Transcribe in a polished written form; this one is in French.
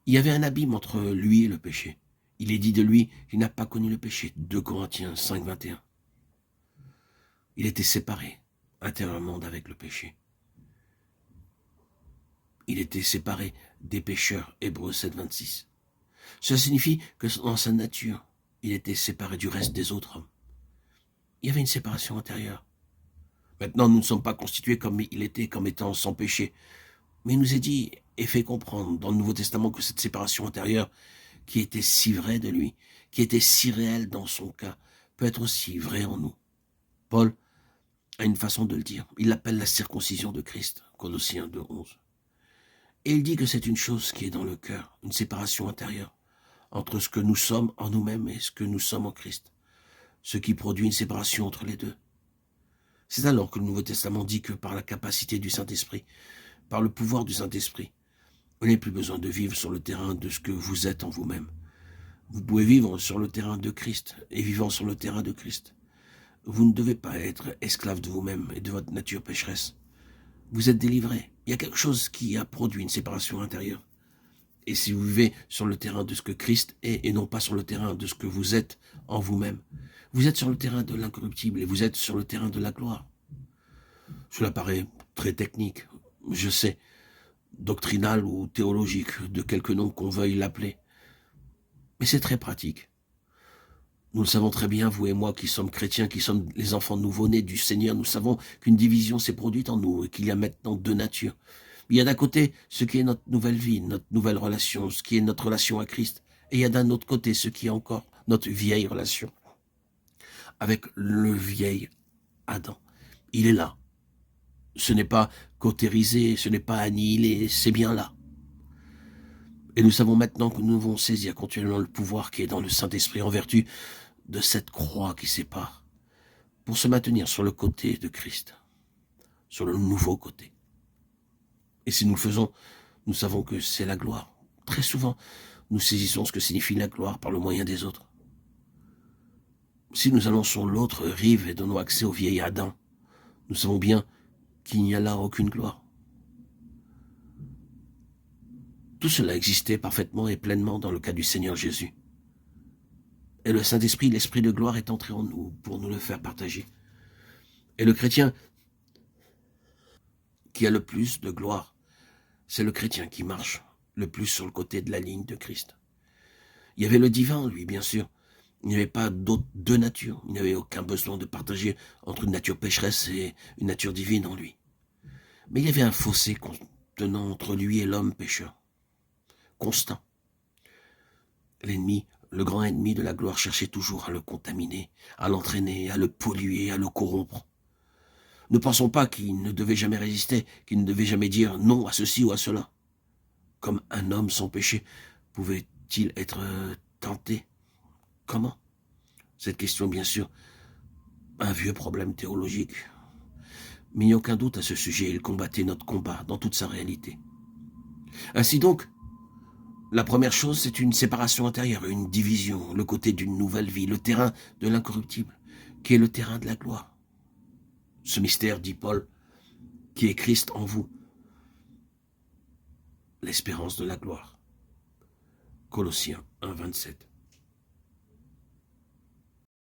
Il y avait un abîme entre lui et le péché. Il est dit de lui qu'il n'a pas connu le péché. 2 Corinthiens 5, 21. Il était séparé intérieurement d'avec le péché. Il était séparé des pécheurs. Hébreux 7, 26. Cela signifie que dans sa nature, il était séparé du reste des autres hommes. Il y avait une séparation intérieure. Maintenant, nous ne sommes pas constitués comme il était, comme étant sans péché. Mais il nous est dit et fait comprendre dans le Nouveau Testament que cette séparation intérieure, qui était si vraie de lui, qui était si réelle dans son cas, peut être aussi vraie en nous. Paul a une façon de le dire. Il l'appelle la circoncision de Christ, Colossiens 2, 11. Et il dit que c'est une chose qui est dans le cœur, une séparation intérieure entre ce que nous sommes en nous-mêmes et ce que nous sommes en Christ, ce qui produit une séparation entre les deux. C'est alors que le Nouveau Testament dit que par la capacité du Saint-Esprit, par le pouvoir du Saint-Esprit, vous n'avez plus besoin de vivre sur le terrain de ce que vous êtes en vous-même. Vous pouvez vivre sur le terrain de Christ, et vivant sur le terrain de Christ, vous ne devez pas être esclave de vous-même et de votre nature pécheresse. Vous êtes délivré. Il y a quelque chose qui a produit une séparation intérieure. Et si vous vivez sur le terrain de ce que Christ est et non pas sur le terrain de ce que vous êtes en vous-même, vous êtes sur le terrain de l'incorruptible et vous êtes sur le terrain de la gloire. Cela paraît très technique, je sais, doctrinal ou théologique, de quelque nom qu'on veuille l'appeler. Mais c'est très pratique. Nous le savons très bien, vous et moi qui sommes chrétiens, qui sommes les enfants nouveau-nés du Seigneur, nous savons qu'une division s'est produite en nous et qu'il y a maintenant 2 natures. Il y a d'un côté ce qui est notre nouvelle vie, notre nouvelle relation, ce qui est notre relation à Christ. Et il y a d'un autre côté ce qui est encore notre vieille relation avec le vieil Adam. Il est là. Ce n'est pas cautérisé, ce n'est pas annihilé, c'est bien là. Et nous savons maintenant que nous devons saisir continuellement le pouvoir qui est dans le Saint-Esprit en vertu de cette croix qui sépare, pour se maintenir sur le côté de Christ, sur le nouveau côté. Et si nous le faisons, nous savons que c'est la gloire. Très souvent, nous saisissons ce que signifie la gloire par le moyen des autres. Si nous allons sur l'autre rive et donnons accès au vieil Adam, nous savons bien qu'il n'y a là aucune gloire. Tout cela existait parfaitement et pleinement dans le cas du Seigneur Jésus. Et le Saint-Esprit, l'Esprit de gloire est entré en nous pour nous le faire partager. Et le chrétien qui a le plus de gloire, c'est le chrétien qui marche le plus sur le côté de la ligne de Christ. Il y avait le divin, lui, bien sûr. Il n'y avait pas d'autres 2 natures. Il n'y avait aucun besoin de partager entre une nature pécheresse et une nature divine en lui. Mais il y avait un fossé contenant entre lui et l'homme pécheur, constant. L'ennemi, le grand ennemi de la gloire, cherchait toujours à le contaminer, à l'entraîner, à le polluer, à le corrompre. Ne pensons pas qu'il ne devait jamais résister, qu'il ne devait jamais dire non à ceci ou à cela. Comme un homme sans péché pouvait-il être tenté? Comment? Cette question, bien sûr, un vieux problème théologique. Mais il n'y a aucun doute à ce sujet, il combattait notre combat dans toute sa réalité. Ainsi donc, la première chose, c'est une séparation intérieure, une division, le côté d'une nouvelle vie, le terrain de l'incorruptible, qui est le terrain de la gloire. Ce mystère, dit Paul, qui est Christ en vous, l'espérance de la gloire. Colossiens 1, 27.